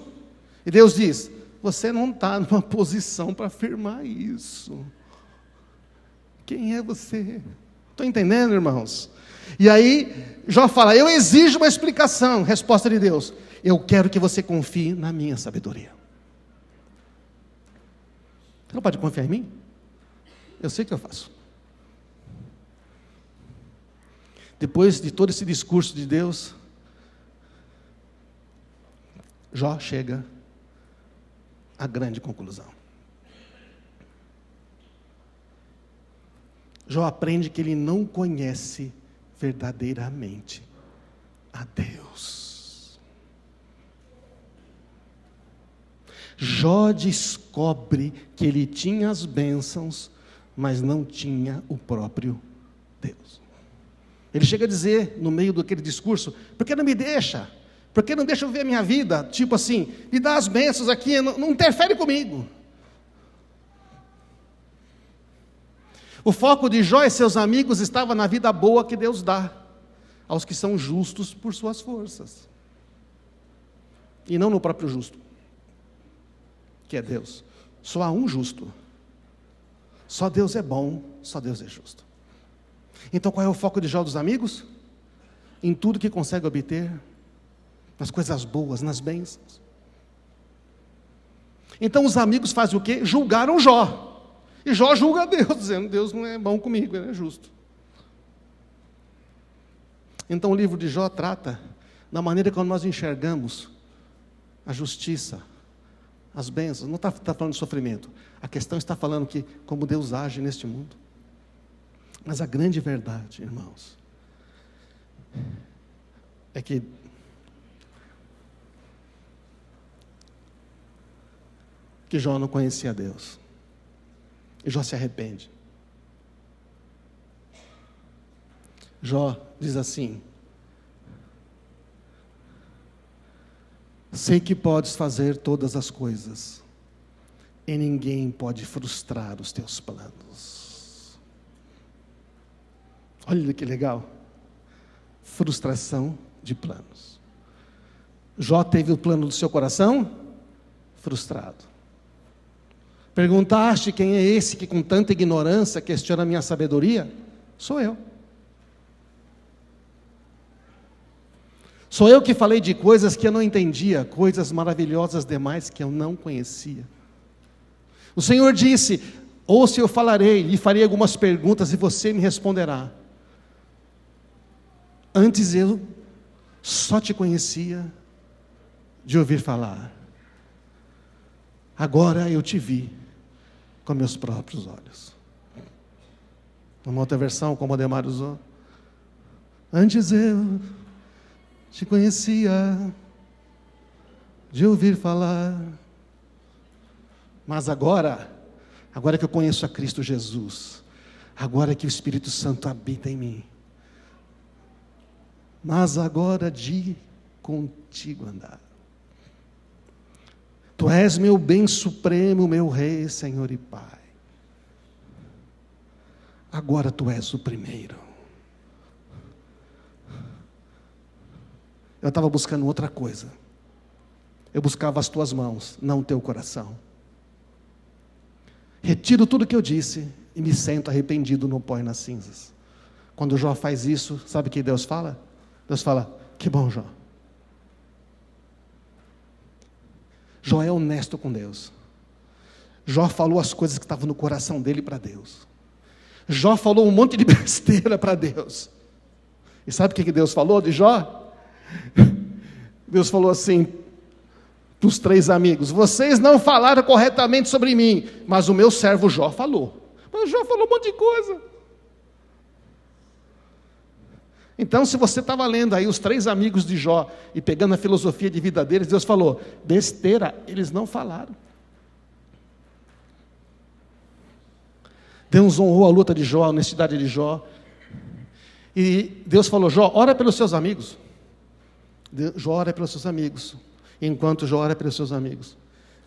E Deus diz: você não está numa posição para afirmar isso. Quem é você? Estão entendendo, irmãos? E aí Jó fala: eu exijo uma explicação. Resposta de Deus: eu quero que você confie na minha sabedoria. Você não pode confiar em mim? Eu sei o que eu faço. Depois de todo esse discurso de Deus, Jó chega à grande conclusão. Jó aprende que ele não conhece verdadeiramente a Deus. Jó descobre que ele tinha as bênçãos, mas não tinha o próprio Deus. Ele chega a dizer, no meio daquele discurso: por que não me deixa? Por que não deixa eu ver a minha vida? Tipo assim, me dá as bênçãos aqui, não interfere comigo. O foco de Jó e seus amigos estava na vida boa que Deus dá aos que são justos por suas forças, e não no próprio justo, que é Deus. Só há um justo. Só Deus é bom, só Deus é justo. Então qual é o foco de Jó dos amigos? Em tudo que consegue obter, nas coisas boas, nas bênçãos. Então os amigos fazem o quê? Julgaram Jó. E Jó julga a Deus, dizendo: Deus não é bom comigo, ele é justo. Então o livro de Jó trata da maneira como nós enxergamos a justiça, as bênçãos. Não está falando de sofrimento. A questão está falando que como Deus age neste mundo. Mas a grande verdade, irmãos, é que Jó não conhecia Deus. E Jó se arrepende. Jó diz assim: sei que podes fazer todas as coisas, e ninguém pode frustrar os teus planos. Olha que legal. Frustração de planos. Jó teve o plano do seu coração frustrado. Perguntaste quem é esse que com tanta ignorância questiona a minha sabedoria? Sou eu. Sou eu que falei de coisas que eu não entendia, coisas maravilhosas demais que eu não conhecia. O Senhor disse: ouça, eu falarei, lhe farei algumas perguntas e você me responderá. Antes eu só te conhecia de ouvir falar. Agora eu te vi com meus próprios olhos. Uma outra versão, como o Ademar usou: antes eu te conhecia de ouvir falar, mas agora que eu conheço a Cristo Jesus, agora que o Espírito Santo habita em mim, mas agora de contigo andar. Tu és meu bem supremo, meu Rei, Senhor e Pai. Agora tu és o primeiro. Eu estava buscando outra coisa. Eu buscava as tuas mãos, não o teu coração. Retiro tudo que eu disse e me sento arrependido no pó e nas cinzas. Quando Jó faz isso, sabe o que Deus fala? Deus fala: que bom, Jó. Jó é honesto com Deus. Jó falou as coisas que estavam no coração dele para Deus. Jó falou um monte de besteira para Deus. E sabe o que Deus falou de Jó? Deus falou assim para os 3 amigos: vocês não falaram corretamente sobre mim, mas o meu servo Jó falou. Mas Jó falou um monte de coisa. Então, se você estava lendo aí os 3 amigos de Jó e pegando a filosofia de vida deles, Deus falou: besteira, eles não falaram. Deus honrou a luta de Jó, a honestidade de Jó. E Deus falou: Jó, ora pelos seus amigos. Jó ora pelos seus amigos. Enquanto Jó ora pelos seus amigos,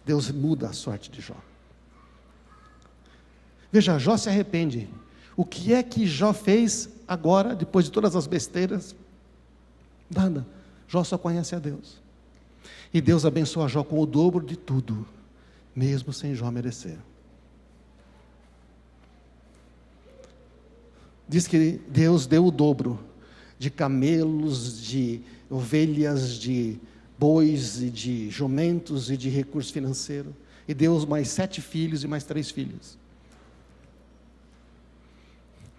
Deus muda a sorte de Jó. Veja, Jó se arrepende. O que é que Jó fez agora, depois de todas as besteiras? Nada. Jó só conhece a Deus. E Deus abençoa Jó com o dobro de tudo, mesmo sem Jó merecer. Diz que Deus deu o dobro de camelos, de ovelhas, de bois e de jumentos e de recurso financeiro. E deu mais 7 filhos e mais 3 filhos.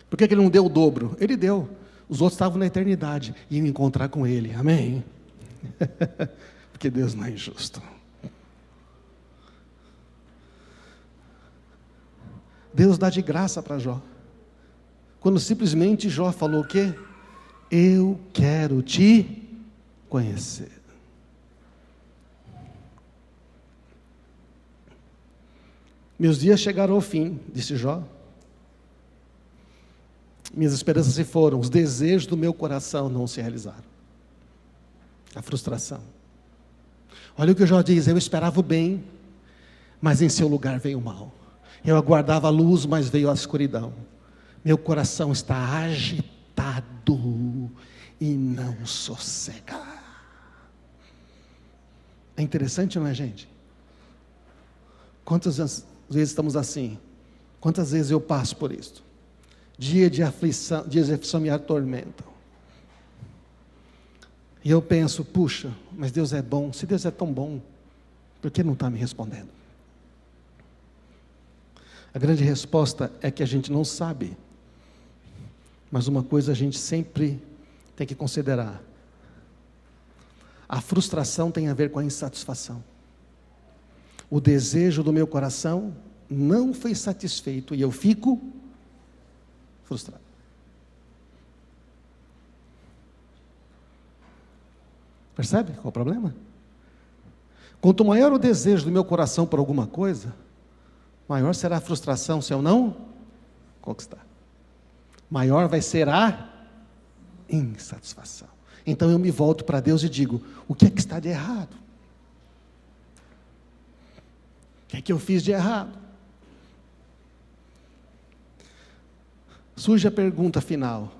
Por que ele não deu o dobro? Ele deu. Os outros estavam na eternidade e iam encontrar com ele. Amém? Porque Deus não é injusto. Deus dá de graça para Jó. Quando simplesmente Jó falou o quê? Eu quero te conhecer. Meus dias chegaram ao fim, disse Jó. Minhas esperanças se foram, os desejos do meu coração não se realizaram. A frustração. Olha o que Jó diz: eu esperava o bem, mas em seu lugar veio o mal. Eu aguardava a luz, mas veio a escuridão. Meu coração está agitado e não sossega. É interessante, não é, gente? Quantas vezes estamos assim? Quantas vezes eu passo por isso? Dias de aflição me atormentam. E eu penso: puxa, mas Deus é bom. Se Deus é tão bom, por que não está me respondendo? A grande resposta é que a gente não sabe. Mas uma coisa a gente sempre tem que considerar: A frustração tem a ver com a insatisfação. O desejo do meu coração não foi satisfeito e eu fico frustrado. Percebe qual é o problema? Quanto maior o desejo do meu coração por alguma coisa, maior será a frustração se eu não conquistar. Maior vai ser a insatisfação. Então eu me volto para Deus e digo: o que é que está de errado? O que é que eu fiz de errado? Surge a pergunta final: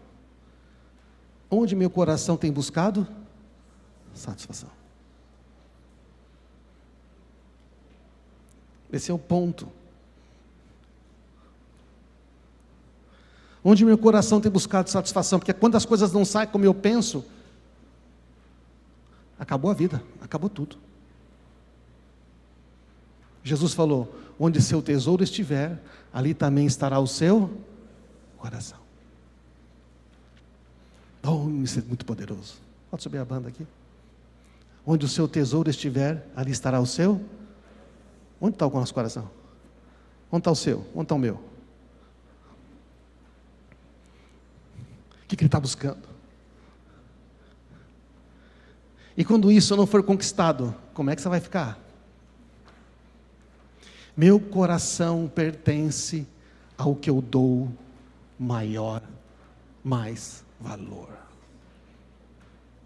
onde meu coração tem buscado satisfação? Esse é o ponto. Onde meu coração tem buscado satisfação? Porque quando as coisas não saem como eu penso, acabou a vida, acabou tudo. Jesus falou: onde seu tesouro estiver, ali também estará o seu coração. Oh, isso é muito poderoso. Pode subir a banda aqui. Onde o seu tesouro estiver, ali estará o seu. Onde está o nosso coração? Onde está o seu? Onde está o meu? O que ele está buscando? E quando isso não for conquistado, como é que você vai ficar? Meu coração pertence ao que eu dou mais valor.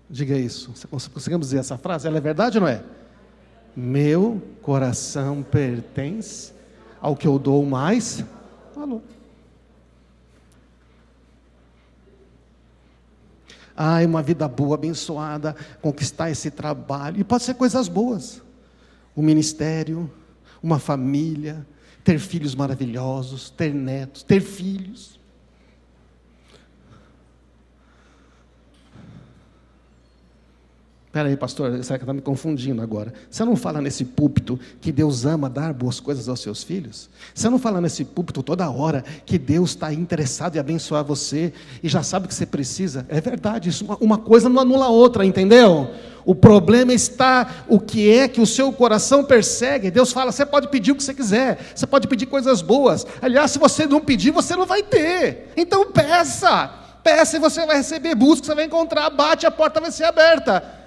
Diga isso. Conseguimos dizer essa frase? Ela é verdade ou não é? Meu coração pertence ao que eu dou mais valor. Ai, uma vida boa, abençoada, conquistar esse trabalho. E pode ser coisas boas. Um ministério, uma família, ter filhos maravilhosos, ter netos, ter filhos. Espera aí, pastor, será que está me confundindo agora? Você não fala nesse púlpito que Deus ama dar boas coisas aos seus filhos? Você não fala nesse púlpito toda hora que Deus está interessado em abençoar você e já sabe o que você precisa? É verdade, isso, uma coisa não anula a outra, entendeu? O problema está o que é que o seu coração persegue. Deus fala: você pode pedir o que você quiser, você pode pedir coisas boas. Aliás, se você não pedir, você não vai ter. Então peça, peça e você vai receber, busca, você vai encontrar, bate, a porta vai ser aberta.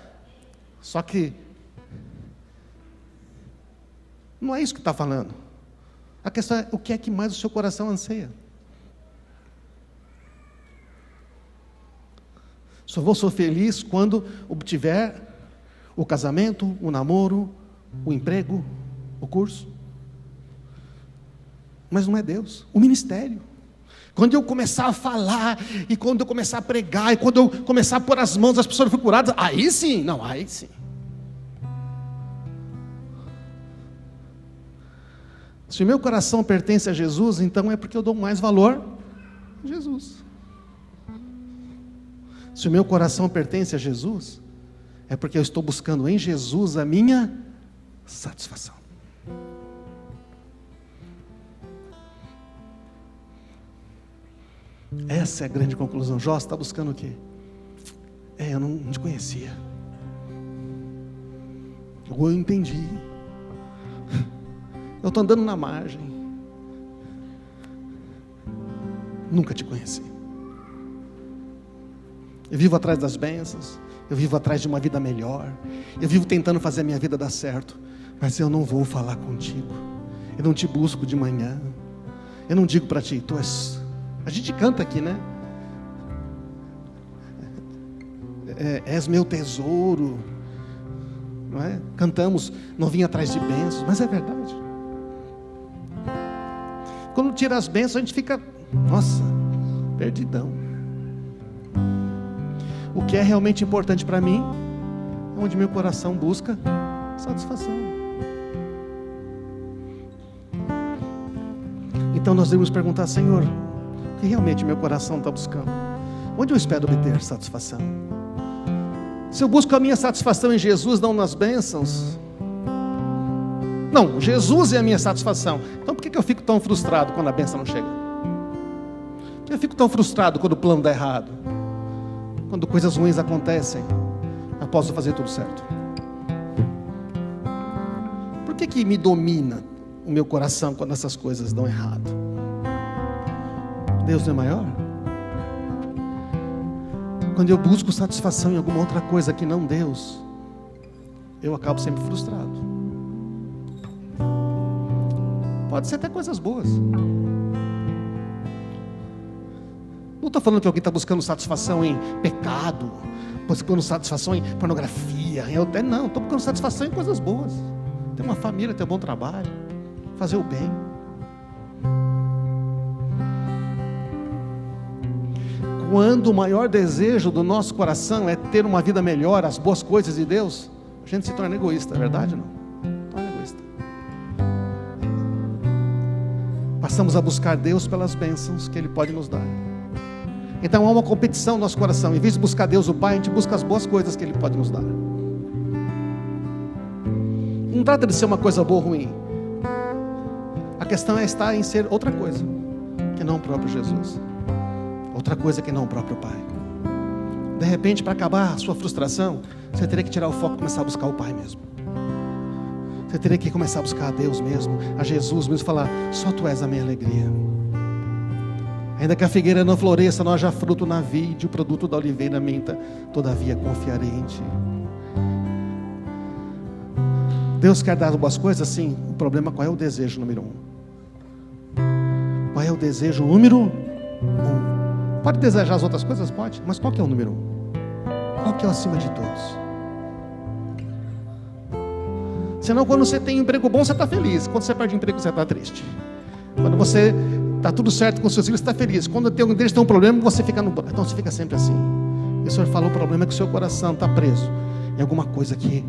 Só que não é isso que está falando. A questão é: o que é que mais o seu coração anseia? Só vou ser feliz quando obtiver o casamento, o namoro, o emprego, o curso. Mas não é Deus. O ministério. Quando eu começar a falar, e quando eu começar a pregar, e quando eu começar a pôr as mãos, as pessoas ficam curadas, aí sim, não, aí sim. Se o meu coração pertence a Jesus, então é porque eu dou mais valor a Jesus. Se o meu coração pertence a Jesus, é porque eu estou buscando em Jesus a minha satisfação. Essa é a grande conclusão. Jó está buscando o quê? Eu não te conhecia. Ou eu entendi. Eu estou andando na margem. Nunca te conheci. Eu vivo atrás das bênçãos. Eu vivo atrás de uma vida melhor. Eu vivo tentando fazer a minha vida dar certo. Mas eu não vou falar contigo. Eu não te busco de manhã. Eu não digo para ti: tu és... A gente canta aqui, né? És meu tesouro, não é? Cantamos: não vim atrás de bênçãos, mas é verdade. Quando tira as bênçãos, a gente fica, nossa, perdidão. O que é realmente importante para mim é onde meu coração busca satisfação. Então nós devemos perguntar: Senhor, o que realmente meu coração está buscando? Onde eu espero obter satisfação? Se eu busco a minha satisfação em Jesus, não nas bênçãos, não, Jesus é a minha satisfação. Então por que eu fico tão frustrado quando a bênção não chega? Por que eu fico tão frustrado quando o plano dá errado? Quando coisas ruins acontecem? após eu fazer tudo certo? Por que me domina o meu coração quando essas coisas dão errado? Deus não é maior? Quando eu busco satisfação em alguma outra coisa que não Deus, eu acabo sempre frustrado. Pode ser até coisas boas. Não estou falando que alguém está buscando satisfação em pecado, buscando satisfação em pornografia, não, estou buscando satisfação em coisas boas. Ter uma família, ter um bom trabalho, fazer o bem. Quando o maior desejo do nosso coração é ter uma vida melhor, as boas coisas de Deus, a gente se torna egoísta, é verdade ou não? Torna egoísta. Passamos a buscar Deus pelas bênçãos que Ele pode nos dar. Então há uma competição no nosso coração. Em vez de buscar Deus o Pai, a gente busca as boas coisas que Ele pode nos dar. Não trata de ser uma coisa boa ou ruim. A questão é estar em ser outra coisa que não o próprio Jesus, outra coisa que não o próprio Pai. De repente, para acabar a sua frustração, você teria que tirar o foco e começar a buscar o Pai mesmo. Você teria que começar a buscar a Deus mesmo, a Jesus mesmo, falar: só Tu és a minha alegria. Ainda que a figueira não floresça, não haja fruto na vide, o produto da oliveira minta, todavia confiarei em Ti. Deus quer dar boas coisas, sim. O problema, qual é o desejo número 1? Qual é o desejo número 1? Pode desejar as outras coisas? Pode. Mas qual que é o número 1? Qual que é o acima de todos? Senão, quando você tem um emprego bom, você está feliz. Quando você perde o emprego, você está triste. Quando você está tudo certo com seus filhos, você está feliz. Quando um deles tem um problema, você fica no... Então você fica sempre assim. E o Senhor falou: o problema é que o seu coração está preso em alguma coisa que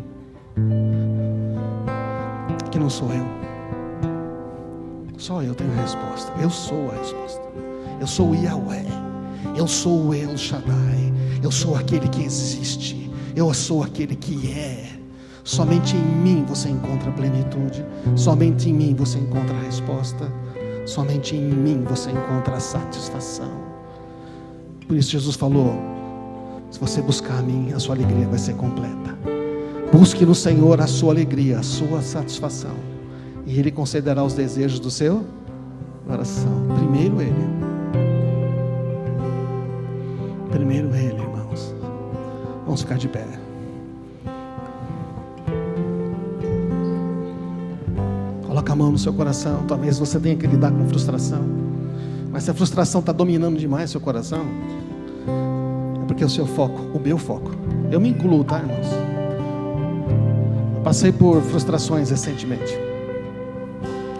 não sou eu. Só eu tenho a resposta. Eu sou a resposta. Eu sou o Yahweh. Eu sou o El Shaddai. Eu sou aquele que existe. Eu sou aquele que é. Somente em mim você encontra plenitude. Somente em mim você encontra a resposta. Somente em mim você encontra a satisfação. Por isso Jesus falou: se você buscar a mim, a sua alegria vai ser completa. Busque no Senhor a sua alegria, a sua satisfação, e Ele concederá os desejos do seu coração. Primeiro Ele. Primeiro Ele, irmãos. Vamos ficar de pé. Coloca a mão no seu coração. Talvez você tenha que lidar com frustração, mas se a frustração está dominando demais seu coração, é porque o seu foco, o meu foco, eu me incluo, tá, irmãos? Eu passei por frustrações recentemente.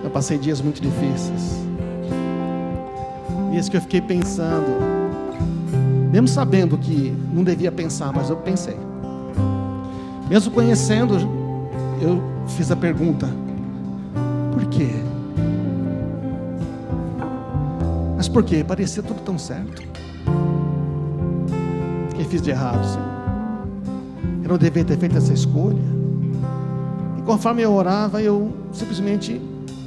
Eu passei dias muito difíceis, dias que eu fiquei pensando, mesmo sabendo que não devia pensar, mas eu pensei. Mesmo conhecendo, eu fiz a pergunta: por quê? Mas por quê? Parecia tudo tão certo. O que fiz de errado, Senhor? Eu não devia ter feito essa escolha. E conforme eu orava, eu simplesmente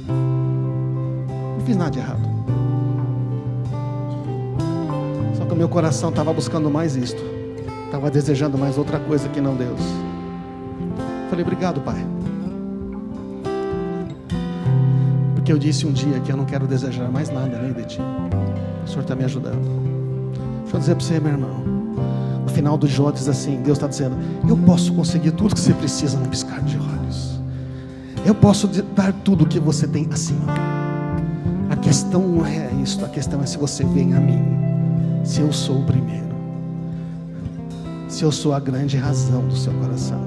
não fiz nada de errado. Só que o meu coração estava buscando mais isto, estava desejando mais outra coisa que não Deus. Falei: obrigado, Pai, porque eu disse um dia que eu não quero desejar mais nada além de Ti. O Senhor está me ajudando. Deixa eu dizer para você, meu irmão, no final do Jó diz assim, Deus está dizendo: eu posso conseguir tudo que você precisa num piscar de olhos. Eu posso dar tudo o que você tem assim. A questão não é isso, a questão é se você vem a mim, se eu sou o primeiro, se eu sou a grande razão do seu coração.